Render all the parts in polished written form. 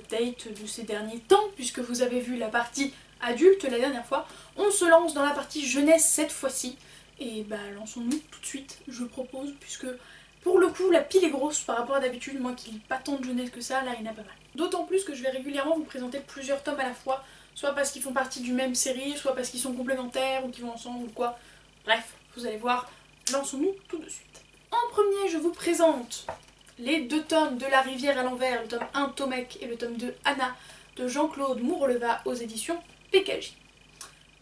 update de ces derniers temps, puisque vous avez vu la partie adulte la dernière fois. On se lance dans la partie jeunesse cette fois-ci, et bah lançons-nous tout de suite, je propose, puisque pour le coup la pile est grosse par rapport à d'habitude, moi qui lis pas tant de jeunesse que ça, là il y en a pas mal. D'autant plus que je vais régulièrement vous présenter plusieurs tomes à la fois, soit parce qu'ils font partie d'une même série, soit parce qu'ils sont complémentaires ou qu'ils vont ensemble ou quoi. Bref, vous allez voir, lançons-nous tout de suite. En premier, je vous présente les deux tomes de La Rivière à l'envers, le tome 1 Tomek et le tome 2 Anna de Jean-Claude Mourleva aux éditions PKJ.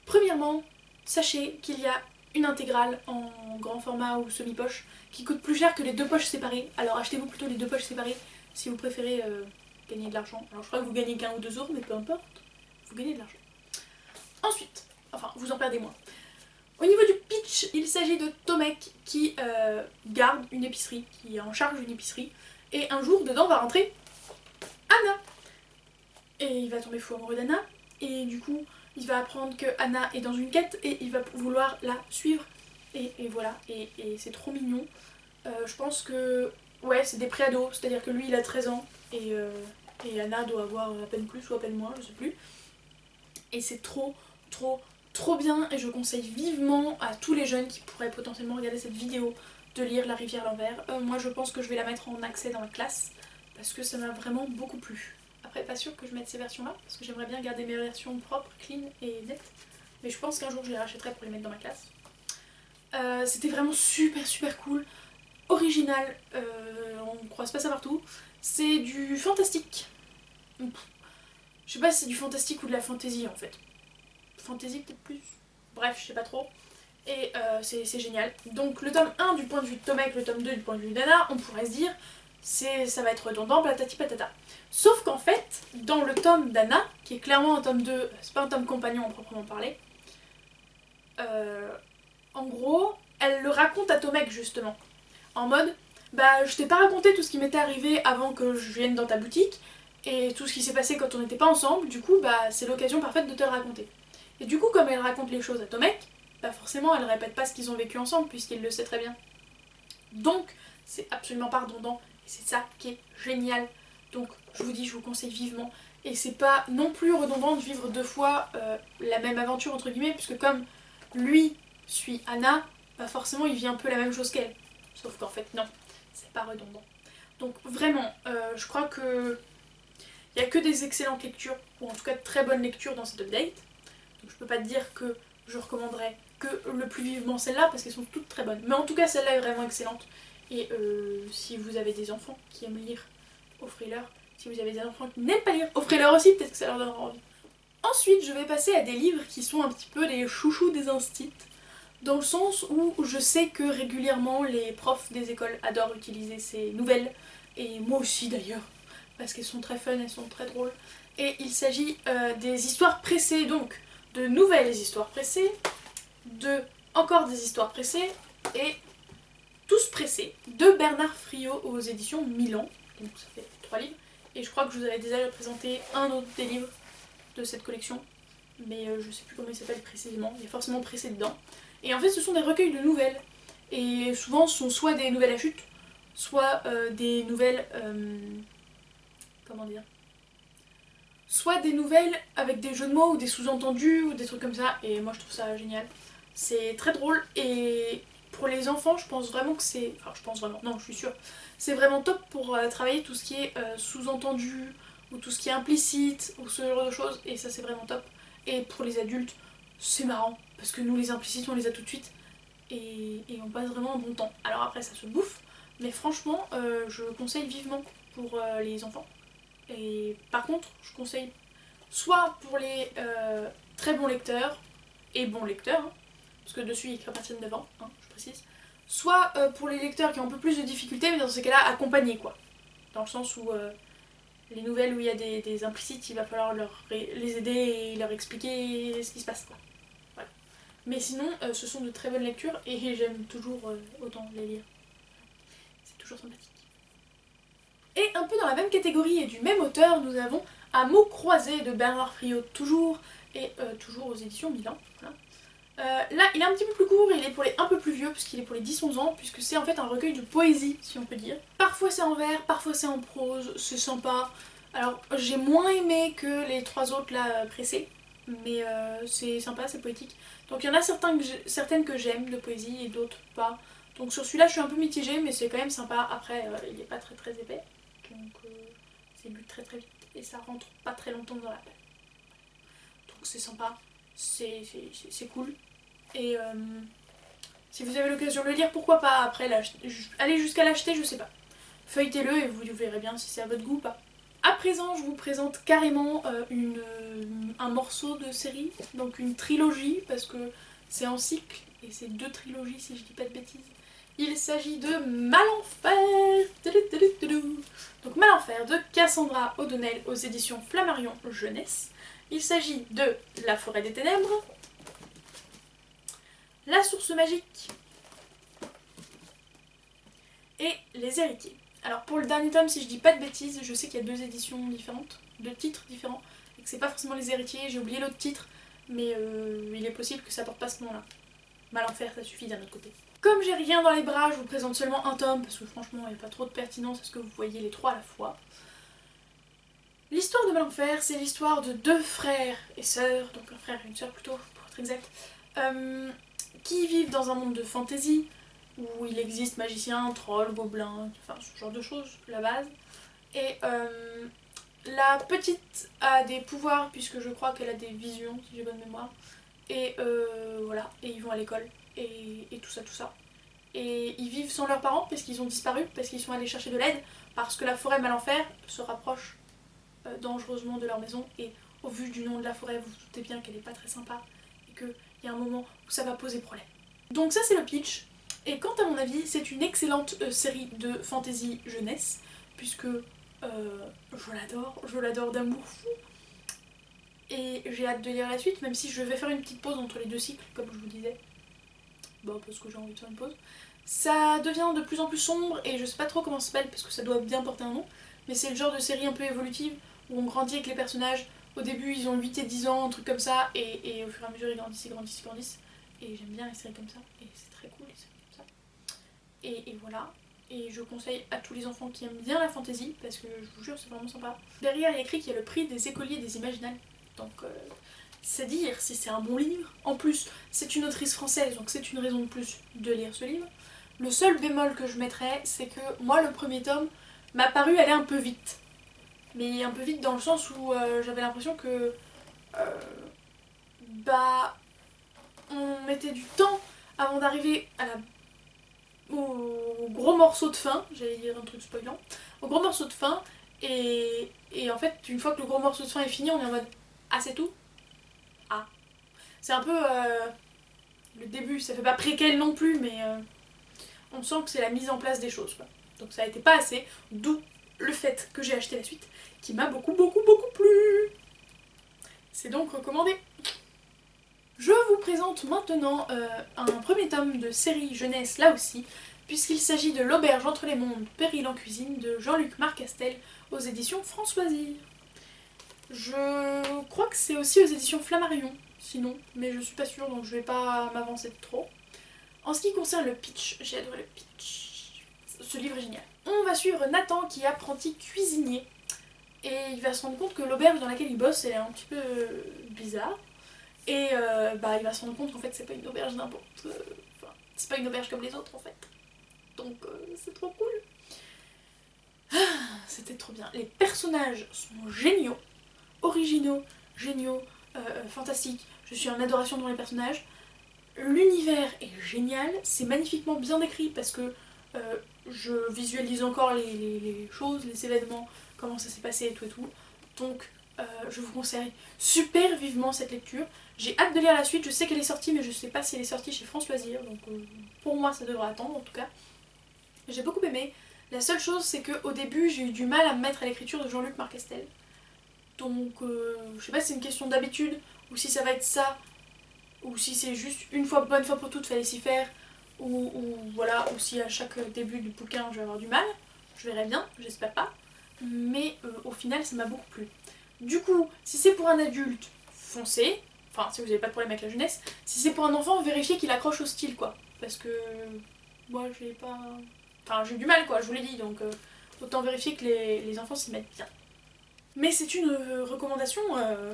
Premièrement, sachez qu'il y a une intégrale en grand format ou semi-poche qui coûte plus cher que les deux poches séparées, alors achetez-vous plutôt les deux poches séparées si vous préférez gagner de l'argent. Alors je crois que vous gagnez qu'1 ou 2 €, mais peu importe, vous gagnez de l'argent. Ensuite, enfin vous en perdez moins. Au niveau du pitch, il s'agit de Tomek qui garde une épicerie, qui est en charge d'une épicerie, et un jour dedans va rentrer Anna. Et il va tomber fou amoureux d'Anna, et du coup il va apprendre que Anna est dans une quête et il va vouloir la suivre. Et voilà, et c'est trop mignon. Je pense que ouais, c'est des pré-ados, c'est-à-dire que lui il a 13 ans et Anna doit avoir à peine plus ou à peine moins, je sais plus. Et c'est trop bien, et je conseille vivement à tous les jeunes qui pourraient potentiellement regarder cette vidéo de lire La Rivière à l'envers. Moi je pense que je vais la mettre en accès dans la classe parce que ça m'a vraiment beaucoup plu. Après pas sûr que je mette ces versions là parce que j'aimerais bien garder mes versions propres, clean et nettes, mais je pense qu'un jour je les rachèterai pour les mettre dans ma classe. C'était vraiment super cool, original, on croise pas ça partout. C'est du fantastique. Je sais pas si c'est du fantastique ou de la fantasy en fait. Fantasy peut-être plus. Bref, je sais pas trop. Et c'est génial. Donc le tome 1 du point de vue de Tomek, le tome 2 du point de vue d'Anna, on pourrait se dire ça va être redondant, patati patata. Sauf qu'en fait, dans le tome d'Anna, qui est clairement un tome 2, c'est pas un tome compagnon à proprement parler, en gros, elle le raconte à Tomek justement. En mode, bah je t'ai pas raconté tout ce qui m'était arrivé avant que je vienne dans ta boutique, et tout ce qui s'est passé quand on n'était pas ensemble, du coup bah c'est l'occasion parfaite de te le raconter. Et du coup comme elle raconte les choses à Tomek, bah forcément elle répète pas ce qu'ils ont vécu ensemble puisqu'il le sait très bien. Donc c'est absolument pas redondant, et c'est ça qui est génial. Donc je vous dis, je vous conseille vivement. Et c'est pas non plus redondant de vivre deux fois la même aventure entre guillemets, puisque comme lui suit Anna, bah forcément il vit un peu la même chose qu'elle. Sauf qu'en fait non, c'est pas redondant. Donc vraiment, je crois que il n'y a que des excellentes lectures, ou en tout cas de très bonnes lectures dans cette update. Donc je peux pas te dire que je recommanderais que le plus vivement celle-là, parce qu'elles sont toutes très bonnes. Mais en tout cas celle-là est vraiment excellente. Et si vous avez des enfants qui aiment lire, offrez-leur. Si vous avez des enfants qui n'aiment pas lire, offrez-leur aussi, peut-être que ça leur donnera envie. Ensuite, je vais passer à des livres qui sont un petit peu les chouchous des instits, dans le sens où je sais que régulièrement les profs des écoles adorent utiliser ces nouvelles, et moi aussi d'ailleurs, parce qu'elles sont très fun, elles sont très drôles. Et il s'agit des histoires pressées, donc de nouvelles histoires pressées, encore des histoires pressées, et Tous pressés, de Bernard Friot aux éditions Milan. Donc ça fait 3 livres. Et je crois que je vous avais déjà présenté un autre des livres de cette collection, mais je sais plus comment il s'appelle précisément, il y a forcément pressé dedans. Et en fait ce sont des recueils de nouvelles, et souvent ce sont soit des nouvelles à chute, soit des nouvelles... comment dire, soit des nouvelles avec des jeux de mots ou des sous-entendus ou des trucs comme ça, et moi je trouve ça génial. C'est très drôle, et pour les enfants je pense vraiment que c'est... Enfin je pense vraiment, non je suis sûre. C'est vraiment top pour travailler tout ce qui est sous-entendu, ou tout ce qui est implicite, ou ce genre de choses, et ça c'est vraiment top. Et pour les adultes, c'est marrant, parce que nous les implicites on les a tout de suite, et on passe vraiment un bon temps. Alors après ça se bouffe, mais franchement je conseille vivement pour les enfants. Et par contre je conseille soit pour les très bons lecteurs, et bons lecteurs, hein, parce que dessus il écrit à partir de 9 ans, hein, je précise, soit pour les lecteurs qui ont un peu plus de difficultés, mais dans ces cas-là accompagnés quoi. Dans le sens où les nouvelles où il y a des implicites, il va falloir les aider et leur expliquer ce qui se passe quoi. Voilà. Mais sinon ce sont de très bonnes lectures et j'aime toujours autant les lire. C'est toujours sympathique. Et un peu dans la même catégorie et du même auteur, nous avons À mots croisés de Bernard Friot toujours, et toujours aux éditions Milan. Voilà. Là il est un petit peu plus court, il est pour les un peu plus vieux puisqu'il est pour les 10-11 ans, puisque c'est en fait un recueil de poésie si on peut dire. Parfois c'est en vers, parfois c'est en prose, c'est sympa. Alors j'ai moins aimé que les 3 autres là pressés, mais c'est sympa, c'est poétique. Donc il y en a certaines que j'aime de poésie et d'autres pas. Donc sur celui-là je suis un peu mitigée, mais c'est quand même sympa. Après il est pas très épais, donc c'est lu très vite et ça rentre pas très longtemps dans la page. Donc c'est sympa, c'est cool. Et si vous avez l'occasion de le lire, pourquoi pas. Après aller jusqu'à l'acheter, je sais pas. Feuilletez-le et vous verrez bien si c'est à votre goût ou pas. À présent, je vous présente carrément un morceau de série, donc une trilogie, parce que c'est en cycle, et c'est 2 trilogies si je dis pas de bêtises. Il s'agit de Malenfer. Donc Malenfer de Cassandra O'Donnell aux éditions Flammarion Jeunesse. Il s'agit de La Forêt des Ténèbres, La Source Magique et Les Héritiers. Alors pour le dernier tome, si je dis pas de bêtises, je sais qu'il y a 2 éditions différentes, 2 titres différents, et que c'est pas forcément Les Héritiers, j'ai oublié l'autre titre, mais il est possible que ça porte pas ce nom-là. Malenfer, ça suffit d'un autre côté. Comme j'ai rien dans les bras, je vous présente seulement un tome, parce que franchement il n'y a pas trop de pertinence à ce que vous voyez les 3 à la fois. L'histoire de Malenfer, c'est l'histoire de 2 frères et sœurs, donc un frère et une sœur plutôt, pour être exact, qui vivent dans un monde de fantasy, où il existe magiciens, trolls, gobelins, enfin ce genre de choses, la base. Et la petite a des pouvoirs, puisque je crois qu'elle a des visions, si j'ai bonne mémoire. Et voilà, et ils vont à l'école, et tout ça. Et ils vivent sans leurs parents, parce qu'ils ont disparu, parce qu'ils sont allés chercher de l'aide, parce que la forêt Malenfer se rapproche dangereusement de leur maison, et au vu du nom de la forêt, vous vous doutez bien qu'elle est pas très sympa, et qu'il y a un moment où ça va poser problème. Donc ça c'est le pitch. Et quant à mon avis, c'est une excellente série de fantasy jeunesse, puisque je l'adore d'amour fou. Et j'ai hâte de lire la suite, même si je vais faire une petite pause entre les 2 cycles, comme je vous disais. Bon, parce que j'ai envie de faire une pause. Ça devient de plus en plus sombre, et je sais pas trop comment ça s'appelle, parce que ça doit bien porter un nom, mais c'est le genre de série un peu évolutive, où on grandit avec les personnages. Au début, ils ont 8 et 10 ans, un truc comme ça, et au fur et à mesure, ils grandissent. Et j'aime bien les séries comme ça, et c'est très cool les séries comme ça. Et voilà. Et je conseille à tous les enfants qui aiment bien la fantasy, parce que je vous jure, c'est vraiment sympa. Derrière, il y a écrit qu'il y a le prix des écoliers des Imaginales. Donc, c'est dire si c'est un bon livre. En plus, c'est une autrice française, donc c'est une raison de plus de lire ce livre. Le seul bémol que je mettrais, c'est que moi, le premier tome m'a paru aller un peu vite. Mais un peu vite dans le sens où j'avais l'impression que on mettait du temps avant d'arriver au gros morceau de fin, j'allais dire un truc spoilant, au gros morceau de fin, et en fait, une fois que le gros morceau de fin est fini, on est en mode ah, c'est tout? Ah. C'est un peu le début, ça fait pas préquel non plus, mais on sent que c'est la mise en place des choses, quoi. Donc ça a été pas assez, d'où le fait que j'ai acheté la suite, qui m'a beaucoup plu. C'est donc recommandé. Je vous présente maintenant un premier tome de série jeunesse là aussi, puisqu'il s'agit de L'Auberge entre les mondes, Péril en cuisine de Jean-Luc Marcastel aux éditions Françoisir. Je crois que c'est aussi aux éditions Flammarion, sinon, mais je suis pas sûre donc je vais pas m'avancer trop. En ce qui concerne le pitch, j'ai adoré le pitch. Ce livre est génial. On va suivre Nathan qui est apprenti cuisinier et il va se rendre compte que l'auberge dans laquelle il bosse elle est un petit peu bizarre. Et il va se rendre compte qu'en fait c'est pas une auberge n'importe... Enfin, c'est pas une auberge comme les autres en fait. Donc c'est trop cool. C'était trop bien. Les personnages sont géniaux, originaux, géniaux, fantastiques. Je suis en adoration devant les personnages. L'univers est génial, c'est magnifiquement bien décrit parce que je visualise encore les choses, les événements, comment ça s'est passé et tout. Donc je vous conseille super vivement cette lecture. J'ai hâte de lire la suite, je sais qu'elle est sortie mais je sais pas si elle est sortie chez Françoisir, donc pour moi ça devrait attendre en tout cas. J'ai beaucoup aimé. La seule chose c'est qu'au début j'ai eu du mal à me mettre à l'écriture de Jean-Luc Marcastel. Donc je sais pas si c'est une question d'habitude ou si ça va être ça, ou si c'est juste bonne fois pour toutes fallait s'y faire, ou voilà, ou si à chaque début du bouquin je vais avoir du mal. Je verrai bien, j'espère pas. Mais au final ça m'a beaucoup plu. Du coup, si c'est pour un adulte, foncez. Enfin, si vous n'avez pas de problème avec la jeunesse. Si c'est pour un enfant, vérifiez qu'il accroche au style, quoi. Parce que moi, j'ai pas... Enfin, j'ai eu du mal, quoi, je vous l'ai dit. Donc, autant vérifier que les enfants s'y mettent bien. Mais c'est une recommandation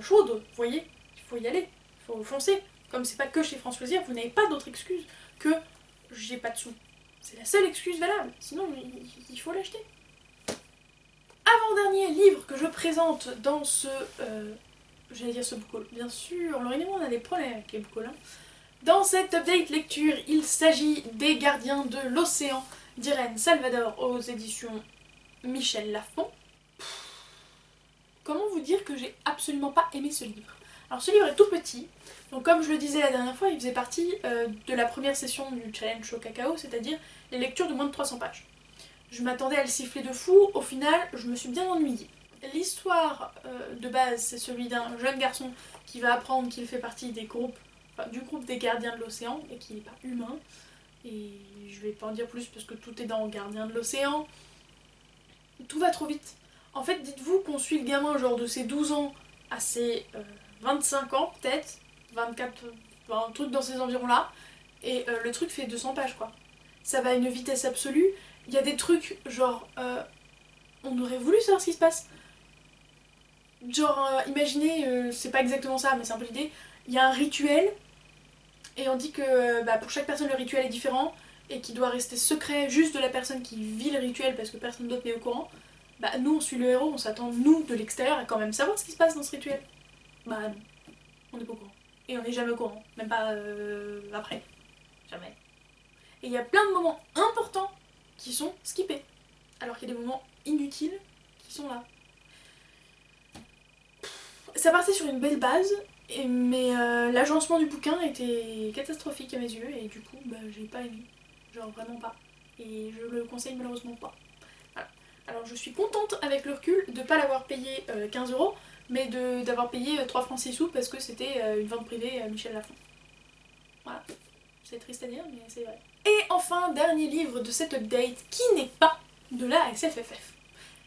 chaude, vous voyez. Il faut y aller, il faut foncer. Comme c'est pas que chez France Loisirs, vous n'avez pas d'autre excuse que j'ai pas de sous. C'est la seule excuse valable, sinon il faut l'acheter. Avant-dernier livre que je présente dans ce... j'allais dire ce book haul. Bien sûr, Laurine et moi on a des problèmes avec les book hauls. Dans cette update lecture, il s'agit des Gardiens de l'Océan d'Irène Salvador aux éditions Michel Lafon. Comment vous dire que j'ai absolument pas aimé ce livre? Alors ce livre est tout petit, donc comme je le disais la dernière fois, il faisait partie de la première session du challenge au cacao, c'est-à-dire les lectures de moins de 300 pages. Je m'attendais à le siffler de fou, au final je me suis bien ennuyée. L'histoire de base, c'est celui d'un jeune garçon qui va apprendre qu'il fait partie des groupes, du groupe des Gardiens de l'Océan et qu'il n'est pas humain. Et je vais pas en dire plus parce que tout est dans Gardiens de l'Océan. Tout va trop vite. En fait, dites-vous qu'on suit le gamin genre de ses 12 ans à ses 25 ans peut-être, 24, un truc dans ces environs-là, et le truc fait 200 pages quoi. Ça va à une vitesse absolue, il y a des trucs genre... on aurait voulu savoir ce qui se passe. Genre, imaginez, c'est pas exactement ça, mais c'est un peu l'idée, il y a un rituel, et on dit que pour chaque personne le rituel est différent, et qu'il doit rester secret juste de la personne qui vit le rituel parce que personne d'autre n'est au courant. Bah nous on suit le héros, on s'attend nous de l'extérieur à quand même savoir ce qui se passe dans ce rituel. Bah non, on n'est pas au courant. Et on n'est jamais au courant, même pas après. Jamais. Et il y a plein de moments importants qui sont skippés. Alors qu'il y a des moments inutiles qui sont là. Ça partait sur une belle base, mais l'agencement du bouquin était catastrophique à mes yeux et du coup j'ai pas aimé. Genre vraiment pas. Et je le conseille malheureusement pas. Voilà. Alors je suis contente avec le recul de pas l'avoir payé 15 €, mais d'avoir payé 3 francs 6 sous parce que c'était une vente privée à Michel Lafon. Voilà. C'est triste à dire mais c'est vrai. Et enfin, dernier livre de cette update qui n'est pas de la SFFF.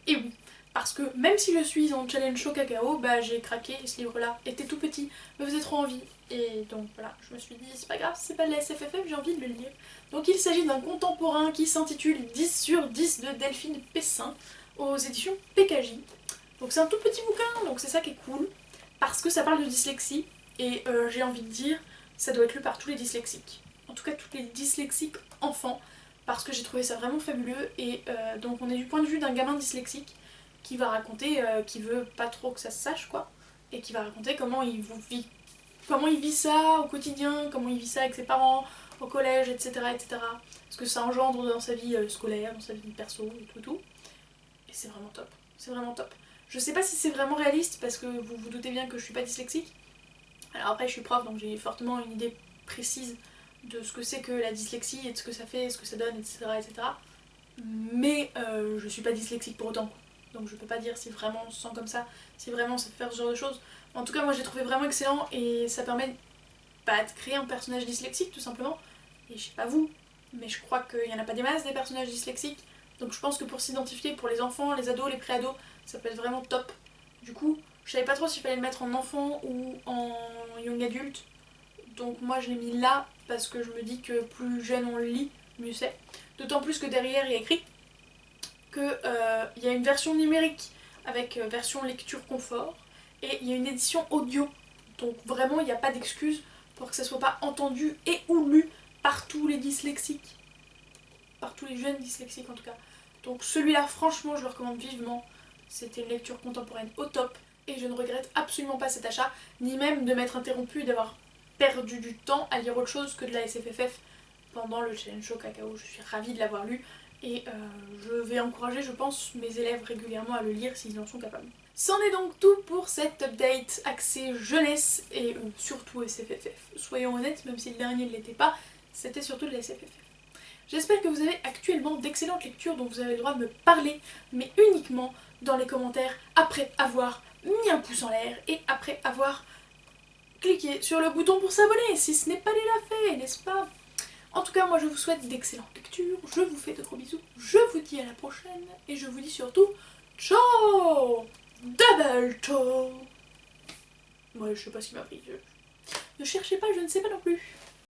Et oui, parce que même si je suis en challenge chaud cacao, j'ai craqué, ce livre-là était tout petit, me faisait trop envie. Et donc voilà, je me suis dit, c'est pas grave, c'est pas de la SFFF, j'ai envie de le lire. Donc il s'agit d'un contemporain qui s'intitule 10 sur 10 de Delphine Pessin aux éditions PKJ. Donc c'est un tout petit bouquin, donc c'est ça qui est cool, parce que ça parle de dyslexie, et j'ai envie de dire, ça doit être lu par tous les dyslexiques. En tout cas tous les dyslexiques enfants, parce que j'ai trouvé ça vraiment fabuleux, et donc on est du point de vue d'un gamin dyslexique qui va raconter, qui veut pas trop que ça se sache quoi, et qui va raconter comment il vit ça au quotidien, comment il vit ça avec ses parents, au collège, etc. etc. Ce que ça engendre dans sa vie scolaire, dans sa vie perso et tout. Et c'est vraiment top, c'est vraiment top. Je sais pas si c'est vraiment réaliste parce que vous vous doutez bien que je suis pas dyslexique. Alors après je suis prof donc j'ai fortement une idée précise de ce que c'est que la dyslexie et de ce que ça fait, ce que ça donne, etc. etc. Mais je suis pas dyslexique pour autant. Donc je peux pas dire si vraiment on se sent comme ça, si vraiment ça peut faire ce genre de choses. En tout cas moi j'ai trouvé vraiment excellent et ça permet de créer un personnage dyslexique tout simplement. Et je sais pas vous, mais je crois qu'il y en a pas des masses des personnages dyslexiques. Donc je pense que pour s'identifier pour les enfants, les ados, les pré-ados, ça peut être vraiment top. Du coup, je savais pas trop s'il fallait le mettre en enfant ou en young adulte. Donc moi je l'ai mis là parce que je me dis que plus jeune on le lit, mieux c'est. D'autant plus que derrière il y a écrit qu'il y a une version numérique avec version lecture confort et il y a une édition audio. Donc vraiment il n'y a pas d'excuse pour que ça soit pas entendu et ou lu par tous les dyslexiques. Par tous les jeunes dyslexiques en tout cas. Donc celui-là franchement je le recommande vivement. C'était une lecture contemporaine au top et je ne regrette absolument pas cet achat, ni même de m'être interrompue et d'avoir perdu du temps à lire autre chose que de la SFFF pendant le challenge au cacao. Je suis ravie de l'avoir lu et je vais encourager je pense mes élèves régulièrement à le lire s'ils en sont capables. C'en est donc tout pour cette update axée jeunesse et surtout SFFF. Soyons honnêtes, même si le dernier ne l'était pas, c'était surtout de la SFFF. J'espère que vous avez actuellement d'excellentes lectures dont vous avez le droit de me parler, mais uniquement dans les commentaires après avoir mis un pouce en l'air et après avoir cliqué sur le bouton pour s'abonner si ce n'est pas déjà fait, n'est-ce pas? En tout cas, moi je vous souhaite d'excellentes lectures, je vous fais de gros bisous, je vous dis à la prochaine et je vous dis surtout ciao! Double ciao! Ouais, je sais pas ce qui m'a pris. Ne cherchez pas, je ne sais pas non plus.